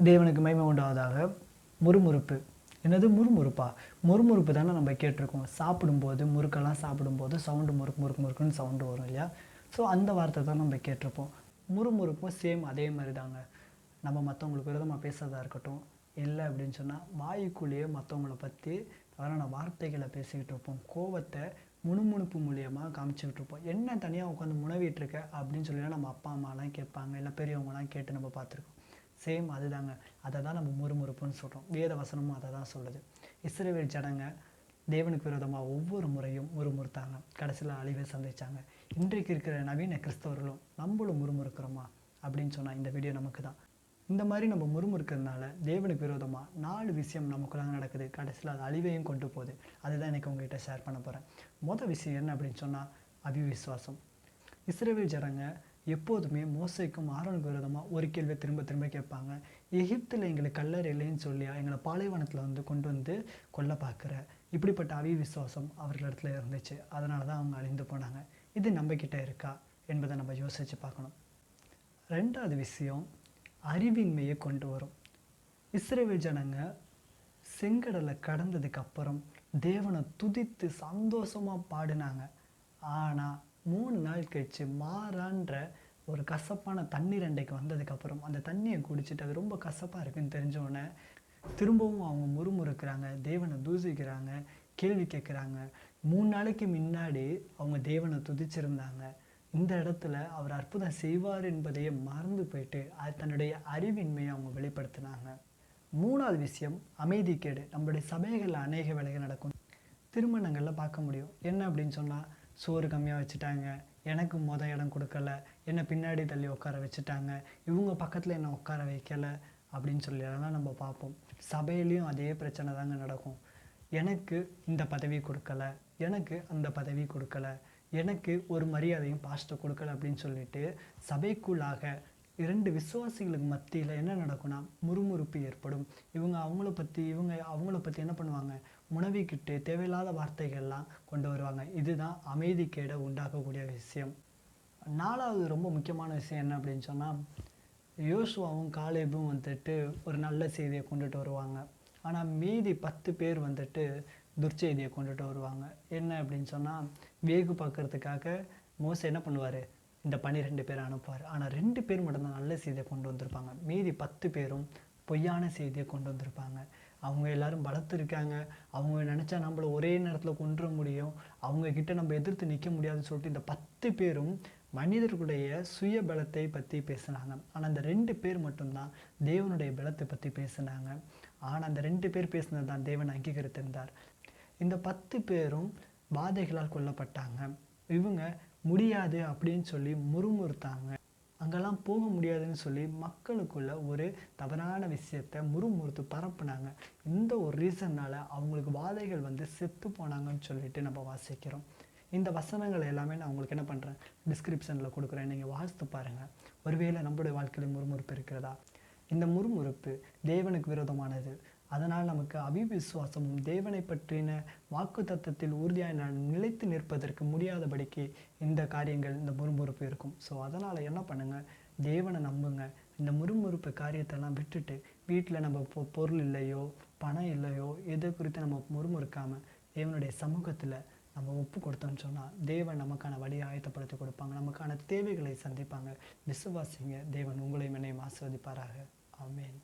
தேவனுக்கு மகிமை உண்டாவதாக. முறுமுறுப்பு. என்னது முறுமுறுப்பா? முறுமுறுப்பு தானே நம்ம கேட்டிருக்கோம். சாப்பிடும்போது முறுக்கெல்லாம் சாப்பிடும்போது சவுண்டு முறுக்கு முறுக்கு முறுக்குன்னு சவுண்டு வரும் இல்லையா? ஸோ அந்த வார்த்தை தான் நம்ம கேட்டிருப்போம். முறுமுறுப்பும் சேம் அதே மாதிரி தாங்க. நம்ம மற்றவங்களுக்கு விரோதமாக பேசுறதா இருக்கட்டும், இல்லை அப்படின்னு சொன்னால் வாயுக்குள்ளேயே மற்றவங்கள பற்றி தவறான வார்த்தைகளை பேசிக்கிட்டு இருப்போம். கோவத்தை முணுமுணுப்பு மூலியமாக காமிச்சிக்கிட்டு இருப்போம். என்ன தனியாக உட்காந்து முனவிட்டு இருக்க அப்படின்னு சொல்லி நம்ம அப்பா அம்மாலாம் கேட்பாங்க, இல்லை பெரியவங்கலாம் கேட்டு நம்ம பார்த்துருக்கோம். சேம் அதுதாங்க. அதை தான் நம்ம முறுமுறுப்புன்னு சொல்கிறோம். வேத வசனமும் அதை தான் சொல்லுது. இஸ்ரவேல் ஜனங்க தேவனுக்கு விரோதமாக ஒவ்வொரு முறையும் முறுமுறுத்தாங்க, கடைசியில் அழிவை சந்திச்சாங்க. இன்றைக்கு இருக்கிற நவீன கிறிஸ்தவர்களும் நம்மளும் முறுமுறுக்கிறோமா அப்படின்னு சொன்னால் இந்த வீடியோ நமக்கு தான். இந்த மாதிரி நம்ம முறுமுறுக்கிறதுனால தேவனுக்கு விரோதமாக 4 விஷயம் நமக்குள்ளாக நடக்குது. கடைசியில் அது அழிவையும் கொண்டு போகுது. அதுதான் எனக்கு உங்ககிட்ட ஷேர் பண்ண போகிறேன். மொதல் விஷயம் என்ன அப்படின்னு சொன்னால் அவிவிசுவாசம். இஸ்ரவேல் ஜனங்க எப்போதுமே மோசேக்கும் ஆரோனுக்கு விரோதமாக ஒரு கேள்வியை திரும்ப திரும்ப கேட்பாங்க. எகிப்தில் எங்களுக்கு கல்லறை இல்லைன்னு சொல்லி எங்களை பாலைவனத்தில் வந்து கொண்டு வந்து கொல்ல பார்க்குற இப்படிப்பட்ட அவிவிசுவாசம் அவர்களிடத்துல இருந்துச்சு. அதனால தான் அவங்க அழிந்து போனாங்க. இது நம்மக்கிட்ட இருக்கா என்பதை நம்ம யோசித்து பார்க்கணும். ரெண்டாவது விஷயம் அறிவின்மையை கொண்டு வரும். இஸ்ரவேல் ஜனங்க செங்கடலை கடந்ததுக்கு அப்புறம் தேவனை துதித்து சந்தோஷமாக பாடினாங்க. ஆனால் 3 நாள் கழிச்சு மாறான்ற ஒரு கசப்பான தண்ணீர் அண்டைக்கு வந்ததுக்கப்புறம் அந்த தண்ணியை குடிச்சிட்டு அது ரொம்ப கசப்பாக இருக்குன்னு தெரிஞ்சோடனே திரும்பவும் அவங்க முறுமுறுக்கிறாங்க, தேவனை தூசிக்கிறாங்க, கேள்வி கேட்குறாங்க. 3 நாளைக்கு முன்னாடி அவங்க தேவனை துதிச்சிருந்தாங்க. இந்த இடத்துல அவர் அற்புதம் செய்வார் என்பதையே மறந்து போயிட்டு அது தன்னுடைய அறிவின்மையை அவங்க வெளிப்படுத்தினாங்க. 3வது விஷயம் அமைதிக்கேடு. நம்மளுடைய சபைகளில் அநேக வேலைகள் நடக்கும். திருமணங்களில் பார்க்க முடியும். என்ன அப்படின்னு சொன்னால், சோறு கம்மியாக வச்சுட்டாங்க, எனக்கு இடம் கொடுக்கல, என்னை பின்னாடி தள்ளி உட்கார வச்சுட்டாங்க, இவங்க பக்கத்தில் என்னை உட்கார வைக்கலை அப்படின்னு சொல்லி அதெல்லாம் நம்ம பார்ப்போம். சபையிலையும் அதே பிரச்சனை தாங்க நடக்கும். எனக்கு இந்த பதவி கொடுக்கல, எனக்கு அந்த பதவி கொடுக்கல, எனக்கு ஒரு மரியாதையும் பாஸ்டர் கொடுக்கல அப்படின்னு சொல்லிட்டு சபைக்குள்ளாக 2 விசுவாசிகளுக்கு மத்தியில் என்ன நடக்கும்னா முறுமுறுப்பு ஏற்படும். இவங்க அவங்கள பற்றி என்ன பண்ணுவாங்க, முனவிக்கிட்டு தேவையில்லாத வார்த்தைகள்லாம் கொண்டு வருவாங்க. இதுதான் அமைதிக்கேடை உண்டாக்கக்கூடிய விஷயம். 4வது ரொம்ப முக்கியமான விஷயம் என்ன அப்படின்னு சொன்னால், யோசுவாவும் காலேபும் வந்துட்டு ஒரு நல்ல செய்தியை கொண்டுட்டு வருவாங்க. ஆனால் மீதி 10 பேர் வந்துட்டு துர்ச்செய்தியை கொண்டுட்டு வருவாங்க. என்ன அப்படின்னு சொன்னால், வேகு பார்க்கறதுக்காக மோசே என்ன பண்ணுவார், இந்த 12 பேரை அனுப்புவார். ஆனால் 2 பேர் மட்டும்தான் நல்ல செய்தியை கொண்டு வந்திருப்பாங்க. மீதி 10 பேரும் பொய்யான செய்தியை கொண்டு வந்திருப்பாங்க. அவங்க எல்லாரும் பலத்திருக்காங்க, அவங்க நினச்சா நம்மளை ஒரே நேரத்தில் கொன்ற முடியும், அவங்கக்கிட்ட நம்ம எதிர்த்து நிற்க முடியாதுன்னு சொல்லிட்டு இந்த 10 பேரும் மனிதர்களுடைய சுய பலத்தை பற்றி பேசினாங்க. ஆனால் அந்த 2 பேர் மட்டும்தான் தேவனுடைய பலத்தை பற்றி பேசினாங்க. ஆனால் அந்த 2 பேர் பேசினது தான் தேவன் அங்கீகரித்திருந்தார். இந்த 10 பேரும் வாதைகளால் கொல்லப்பட்டாங்க. இவங்க முடியாது அப்படின்னு சொல்லி முறுமுறுத்தாங்க. அங்கெல்லாம் போக முடியாதுன்னு சொல்லி மக்களுக்குள்ள ஒரு தவறான விஷயத்தை முறுமுறுத்து பரப்புனாங்க. இந்த ஒரு ரீசன்னால் அவங்களுக்கு வாதைகள் வந்து செத்து போனாங்கன்னு சொல்லிட்டு நம்ம வாசிக்கிறோம். இந்த வசனங்கள் எல்லாமே நான் உங்களுக்கு என்ன பண்ணுறேன், டிஸ்கிரிப்ஷனில் கொடுக்குறேன், நீங்கள் வாசித்து பாருங்கள். ஒருவேளை நம்மளுடைய வாழ்க்கையில் முறுமுறுப்பு இருக்கிறதா? இந்த முறுமுறுப்பு தேவனுக்கு விரோதமானது. அதனால் நமக்கு அவிவிசுவாசமும் தேவனை பற்றின வாக்கு தத்தத்தில் உறுதியாக நிலைத்து நிற்பதற்கு முடியாதபடிக்கு இந்த காரியங்கள், இந்த முறுமுறுப்பு இருக்கும். ஸோ அதனால் என்ன பண்ணுங்கள், தேவனை நம்புங்க. இந்த முறுமுறுப்பு காரியத்தெல்லாம் விட்டுட்டு வீட்டில் நம்ம பொருள் இல்லையோ பணம் இல்லையோ எதை குறித்து நம்ம முறுமுறுக்காமல் தேவனுடைய சமூகத்தில் நம்ம ஒப்பு கொடுத்தோம்னு சொன்னால் தேவன் நமக்கான வழியை ஆயத்தப்படுத்தி கொடுப்பாங்க, நமக்கான தேவைகளை சந்திப்பாங்க. விசுவாசிங்க, தேவன் உங்களையும் என்னையும் ஆசீர்வதிப்பாராக. ஆமென்.